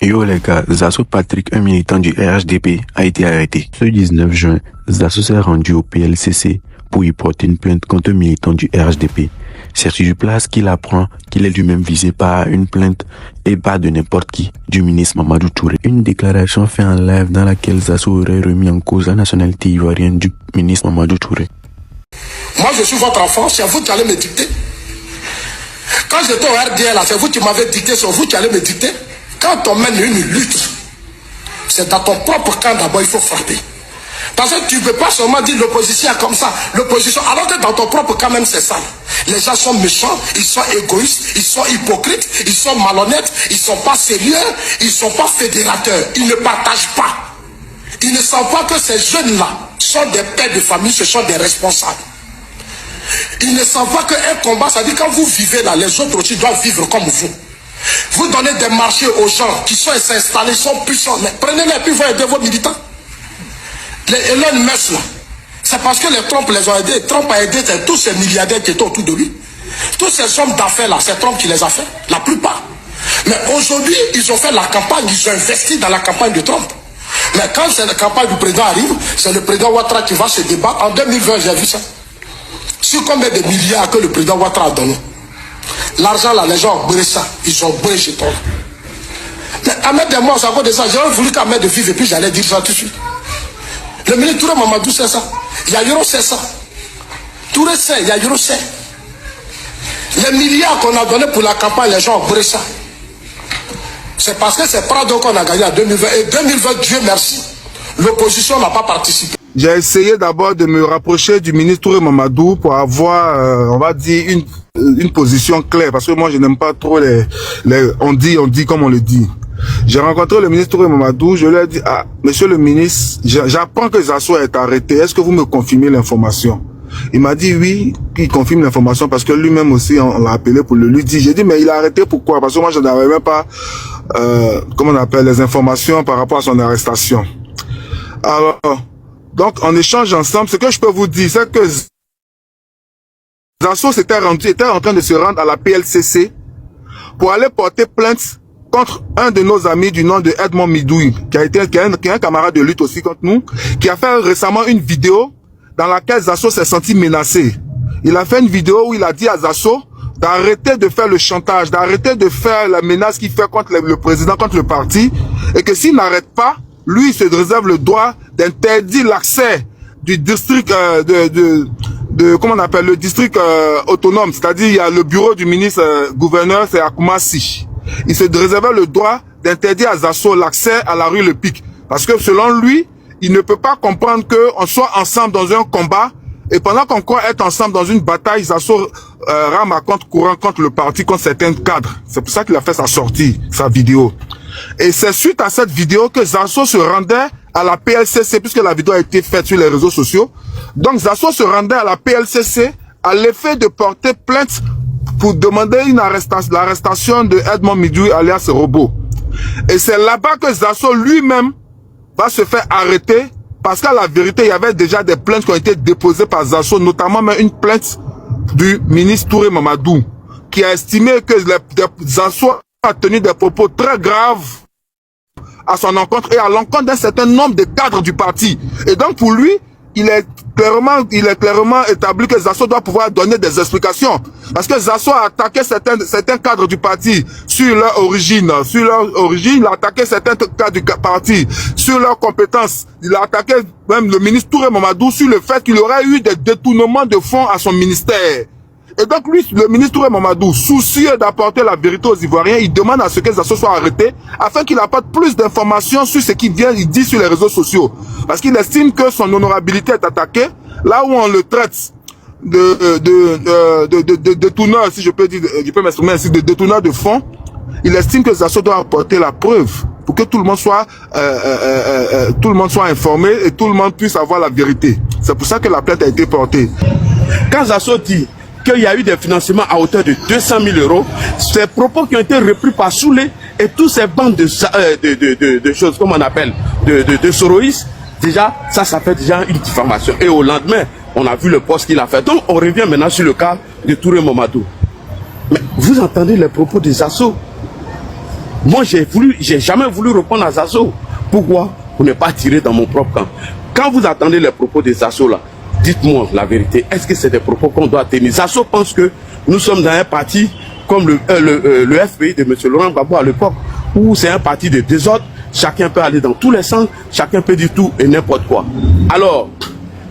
Yo les gars, Zasso Patrick, un militant du RHDP, a été arrêté. Ce 19 juin, Zasso s'est rendu au PLCC pour y porter une plainte contre un militant du RHDP. C'est sur place qu'il apprend qu'il est lui-même visé par une plainte et pas de n'importe qui, du ministre Mamadou Touré. Une déclaration faite en live dans laquelle Zasso aurait remis en cause la nationalité ivoirienne du ministre Mamadou Touré. Moi je suis votre enfant, c'est vous qui allez me dicter. Quand j'étais au RDL, c'est vous qui m'avez dicté, c'est vous qui allez me dicter. Quand on mène une lutte, c'est dans ton propre camp d'abord il faut frapper. Parce que tu ne peux pas seulement dire l'opposition est comme ça, l'opposition, alors que dans ton propre camp même c'est ça. Les gens sont méchants, ils sont égoïstes, ils sont hypocrites, ils sont malhonnêtes, ils ne sont pas sérieux, ils ne sont pas fédérateurs, ils ne partagent pas. Ils ne savent pas que ces jeunes-là sont des pères de famille, ce sont des responsables. Ils ne savent pas qu'un combat, ça dit quand vous vivez là, les autres aussi doivent vivre comme vous. Vous donnez des marchés aux gens qui sont installés, sont puissants. Mais prenez-les et puis vous aidez vos militants. Les Elon Musk là, c'est parce que les Trump les ont aidés. Trump a aidé tous ces milliardaires qui étaient autour de lui. Tous ces hommes d'affaires là, c'est Trump qui les a fait, la plupart. Mais aujourd'hui, ils ont fait la campagne, ils ont investi dans la campagne de Trump. Mais quand la campagne du président arrive, c'est le président Ouattara qui va se débattre. En 2020, j'ai vu ça. Sur combien de milliards que le président Ouattara a donné. L'argent là, les gens ont brûlé ça. Ils ont brûlé chez toi. Mais Ahmed et moi, c'est encore de ça. J'aurais voulu qu'Ahmed vive et puis j'allais dire ça tout de suite. Le ministre Touré Mamadou sait ça. Yayoro sait ça. Touré sait, Yayoro sait. Les milliards qu'on a donnés pour la campagne, les gens ont brûlé ça. C'est parce que c'est Prado qu'on a gagné en 2020. Et 2020, Dieu merci, l'opposition n'a pas participé. J'ai essayé d'abord de me rapprocher du ministre Touré Mamadou pour avoir, on va dire, une position claire. Parce que moi, je n'aime pas trop on dit comme on le dit. J'ai rencontré le ministre Touré Mamadou, je lui ai dit, ah, monsieur le ministre, j'apprends que Zasso est arrêté. Est-ce que vous me confirmez l'information? Il m'a dit oui, il confirme l'information parce que lui-même aussi, on l'a appelé pour le lui dire. J'ai dit, mais il a arrêté pourquoi? Parce que moi, je n'avais même pas, comment on appelle, les informations par rapport à son arrestation. Alors, donc, on échange ensemble. Ce que je peux vous dire, c'est que Zasso était en train de se rendre à la PLCC pour aller porter plainte contre un de nos amis du nom de Edmond Midoui, qui est un camarade de lutte aussi contre nous, qui a fait récemment une vidéo dans laquelle Zasso s'est senti menacé. Il a fait une vidéo où il a dit à Zasso d'arrêter de faire le chantage, d'arrêter de faire la menace qu'il fait contre le président, contre le parti, et que s'il n'arrête pas, lui, il se réserve le droit d'interdire l'accès du district comment on appelle, le district autonome, c'est-à-dire il y a le bureau du ministre gouverneur, c'est à Koumassi. Il se réservait le droit d'interdire à Zasso l'accès à la rue Le Pic. Parce que selon lui, il ne peut pas comprendre qu'on soit ensemble dans un combat et pendant qu'on croit être ensemble dans une bataille, Zasso rame à compte courant contre le parti, contre certains cadres. C'est pour ça qu'il a fait sa sortie, sa vidéo. Et c'est suite à cette vidéo que Zasso se rendait à la PLCC, puisque la vidéo a été faite sur les réseaux sociaux. Donc Zasso se rendait à la PLCC à l'effet de porter plainte pour demander l'arrestation de Edmond Midoui alias Robot. Et c'est là-bas que Zasso lui-même va se faire arrêter parce qu'à la vérité, il y avait déjà des plaintes qui ont été déposées par Zasso, notamment même une plainte du ministre Touré Mamadou qui a estimé que Zasso a tenu des propos très graves à son encontre et à l'encontre d'un certain nombre de cadres du parti. Et donc pour lui, il est clairement établi que Zasso doit pouvoir donner des explications. Parce que Zasso a attaqué certains cadres du parti sur leur origine. Il a attaqué certains cadres du parti sur leurs compétences. Il a attaqué même le ministre Touré Mamadou sur le fait qu'il aurait eu des détournements de fonds à son ministère. Et donc lui, le ministre Touré Mamadou, soucieux d'apporter la vérité aux Ivoiriens, il demande à ce que Zasso soit arrêté afin qu'il apporte plus d'informations sur ce qu'il dit sur les réseaux sociaux. Parce qu'il estime que son honorabilité est attaquée, là où on le traite de détourneur, si je peux dire, je peux m'exprimer ainsi, de détourneur de fonds. Il estime que Zasso doit apporter la preuve pour que tout le monde soit informé et tout le monde puisse avoir la vérité. C'est pour ça que la plainte a été portée. Quand Zasso dit qu'il y a eu des financements à hauteur de 200 000 €, ces propos qui ont été repris par Soulé et tous ces bandes de choses, comme on appelle, de soroïstes, déjà, ça fait déjà une diffamation. Et au lendemain, on a vu le poste qu'il a fait. Donc, on revient maintenant sur le cas de Touré Mamadou. Mais vous entendez les propos des Zasso. Moi, j'ai jamais voulu répondre à Zazo. Pourquoi? Pour ne pas tirer dans mon propre camp. Quand vous attendez les propos des Zazo là, dites-moi la vérité. Est-ce que c'est des propos qu'on doit tenir? Zazo pense que nous sommes dans un parti comme le FPI de M. Laurent Gbagbo à l'époque, où c'est un parti de désordre. Chacun peut aller dans tous les sens, chacun peut dire tout et n'importe quoi. Alors,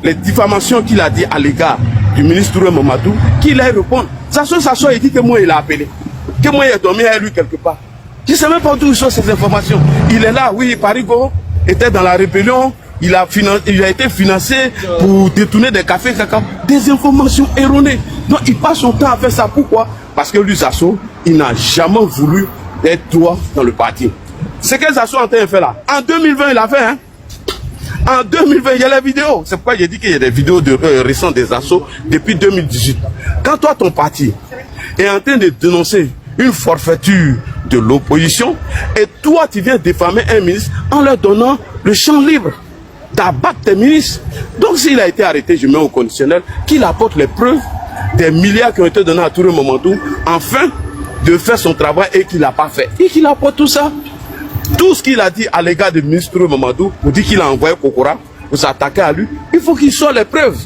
les diffamations qu'il a dit à l'égard du ministre Touré Mamadou, qu'il aille répondre. Zazo s'assoit et dit que moi il a appelé, que moi il est dormi à lui quelque part. Je ne sais même pas d'où il sort ces informations. Il est là, oui, Parigo était dans la rébellion, il a été financé pour détourner des cafés, caca. Des informations erronées. Donc il passe son temps à faire ça. Pourquoi? Parce que lui, Zazo, il n'a jamais voulu être droit dans le parti. C'est que Zazo est en train de faire là. En 2020, il a fait, hein. En 2020, il y a les vidéos. C'est pourquoi j'ai dit qu'il y a des vidéos récentes des Zazo depuis 2018. Quand toi, ton parti est en train de dénoncer une forfaiture de l'opposition et toi, tu viens diffamer un ministre en leur donnant le champ libre d'abattre tes ministres. Donc, s'il a été arrêté, je mets au conditionnel, qu'il apporte les preuves des milliards qui ont été donnés à Touré Mamadou, afin de faire son travail et qu'il n'a pas fait. Et qu'il apporte tout ça. Tout ce qu'il a dit à l'égard du ministre Touré Mamadou, pour dire qu'il a envoyé Kokora pour s'attaquer à lui, il faut qu'il sorte les preuves.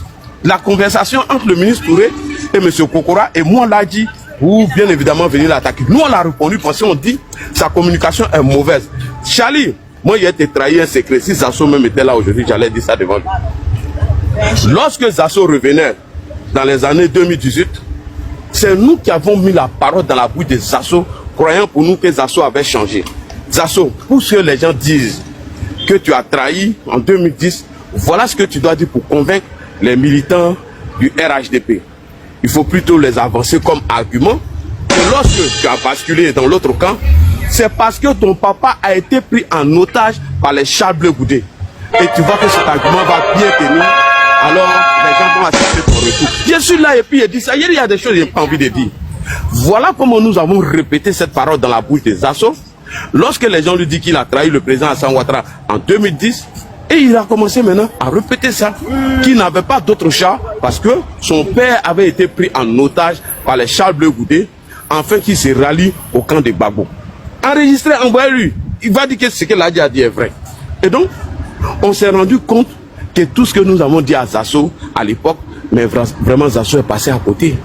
La conversation entre le ministre Touré et M. Kokora, et moi l'a dit, ou bien évidemment venir l'attaquer. Nous, on a répondu parce qu'on dit sa communication est mauvaise. Charlie, moi, il a été trahi un secret. Si Zazo même était là aujourd'hui, j'allais dire ça devant lui. Lorsque Zazo revenait dans les années 2018, c'est nous qui avons mis la parole dans la bouche de Zazo, croyant pour nous que Zazo avait changé. Zazo, pour ce que les gens disent que tu as trahi en 2010, voilà ce que tu dois dire pour convaincre les militants du RHDP. Il faut plutôt les avancer comme argument que lorsque tu as basculé dans l'autre camp, c'est parce que ton papa a été pris en otage par les Charles Bleu Goudé. Et tu vois que cet argument va bien tenir, alors les gens vont accepter ton retour. Je suis là et puis il dit ça. Il y a des choses que je n'ai pas envie de dire. Voilà comment nous avons répété cette parole dans la bouche des Zazo. Lorsque les gens lui disent qu'il a trahi le président Alassane Ouattara en 2010, et il a commencé maintenant à répéter ça, qu'il n'avait pas d'autre choix parce que son père avait été pris en otage par les Charles Bleu Goudé, afin qu'il se rallie au camp de Gbagbo. Enregistré, envoyé-lui. Il va dire que ce qu'il a dit est vrai. Et donc, on s'est rendu compte que tout ce que nous avons dit à Zazo à l'époque, mais vraiment Zazo est passé à côté.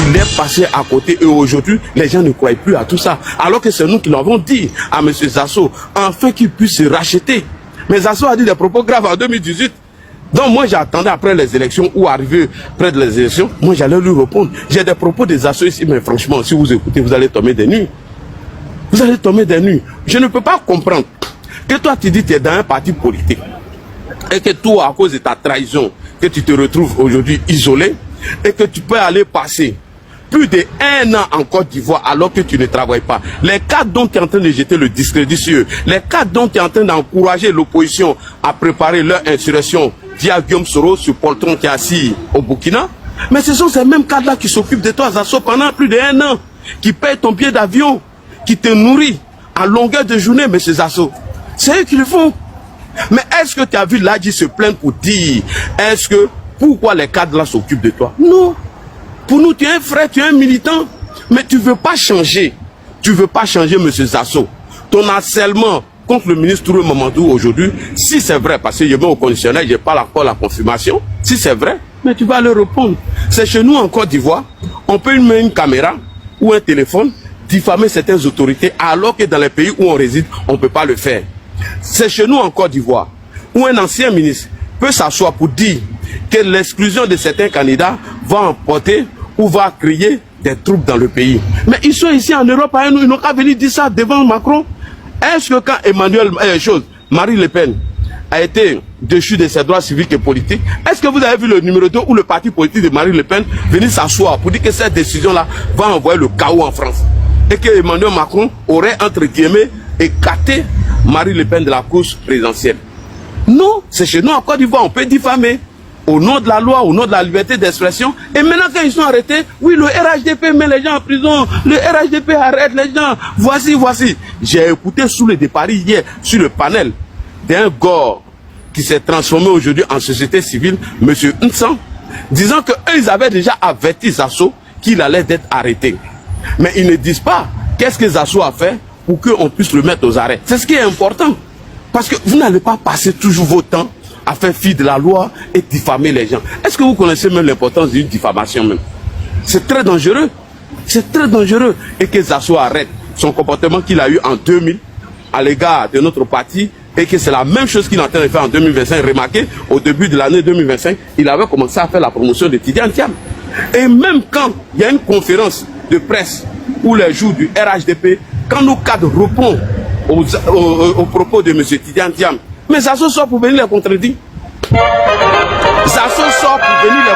Il est passé à côté et aujourd'hui, les gens ne croient plus à tout ça. Alors que c'est nous qui l'avons dit à M. Zazo, afin qu'il puisse se racheter. Mais Zazo a dit des propos graves en 2018. Donc moi j'attendais après les élections ou arrivé près de les élections, moi j'allais lui répondre. J'ai des propos des Zazo ici, mais franchement, si vous écoutez, vous allez tomber des nues. Vous allez tomber des nues. Je ne peux pas comprendre que toi tu dis que tu es dans un parti politique et que toi, à cause de ta trahison, que tu te retrouves aujourd'hui isolé et que tu peux aller passer plus d'1 an en Côte d'Ivoire alors que tu ne travailles pas. Les cadres dont tu es en train de jeter le discrédit sur eux, les cadres dont tu es en train d'encourager l'opposition à préparer leur insurrection via Guillaume Soro sur Poltron qui est assis au Burkina, mais ce sont ces mêmes cadres-là qui s'occupent de toi, Zazo, pendant plus d'1 an, qui payent ton billet d'avion, qui te nourrit à longueur de journée, M. Zazo. C'est eux qui le font. Mais est-ce que tu as vu Ladji se plaindre pour dire, est-ce que, pourquoi les cadres-là s'occupent de toi? Non. Pour nous, tu es un frère, tu es un militant, mais tu ne veux pas changer. Tu ne veux pas changer, M. Zazo. Ton harcèlement contre le ministre Touré Mamadou aujourd'hui, si c'est vrai, parce que je mets au conditionnel, je n'ai pas encore la confirmation, si c'est vrai, mais tu vas leur répondre. C'est chez nous en Côte d'Ivoire, on peut mettre une caméra ou un téléphone, diffamer certaines autorités, alors que dans les pays où on réside, on ne peut pas le faire. C'est chez nous en Côte d'Ivoire, où un ancien ministre peut s'asseoir pour dire que l'exclusion de certains candidats va emporter ou va créer des troubles dans le pays. Mais ils sont ici en Europe, ils n'ont qu'à venir dire ça devant Macron. Est-ce que quand Marie Le Pen a été déchu de ses droits civiques et politiques, est-ce que vous avez vu le numéro 2 ou le parti politique de Marie Le Pen venir s'asseoir pour dire que cette décision-là va envoyer le chaos en France et que Emmanuel Macron aurait, entre guillemets, écarté Marie Le Pen de la course présidentielle? Non, c'est chez nous en Côte d'Ivoire, on peut diffamer au nom de la loi, au nom de la liberté d'expression. Et maintenant quand ils sont arrêtés, oui, le RHDP met les gens en prison, le RHDP arrête les gens, voici. J'ai écouté sous le départ hier, sur le panel d'un gore qui s'est transformé aujourd'hui en société civile, M. Nsan, disant qu'eux, ils avaient déjà averti Zazo qu'il allait être arrêté. Mais ils ne disent pas qu'est-ce que Zazo a fait pour qu'on puisse le mettre aux arrêts. C'est ce qui est important. Parce que vous n'allez pas passer toujours votre temps à faire fi de la loi et diffamer les gens. Est-ce que vous connaissez même l'importance d'une diffamation même? C'est très dangereux. C'est très dangereux. Et que Zasso arrête son comportement qu'il a eu en 2000 à l'égard de notre parti et que c'est la même chose qu'il est en train de faire en 2025. Remarquez, au début de l'année 2025, il avait commencé à faire la promotion de Tidiane Thiam. Et même quand il y a une conférence de presse ou les jours du RHDP, quand nos cadres répondent aux propos de M. Tidiane Thiam, mais Zasso sort pour venir les contredire. Zasso sort pour venir les